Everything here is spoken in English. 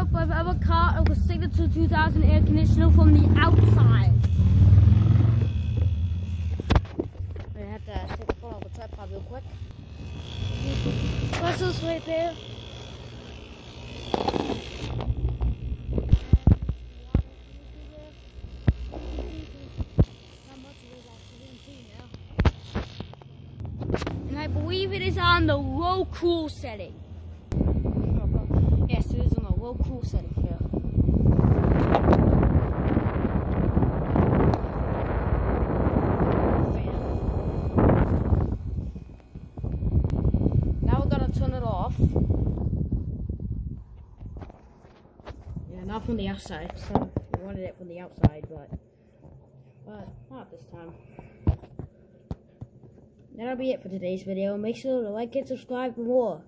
broke by the other car. It was Signature 2000 air conditioner from the outside. I have to take the phone off the tripod real quick. Buses right there. And I believe it is on the low cool setting. Yes, it is on the low cool setting here. Now we're gonna turn it off. Yeah, not from the outside. So we wanted it from the outside, but not this time. That'll be it for today's video. Make sure to like and subscribe for more.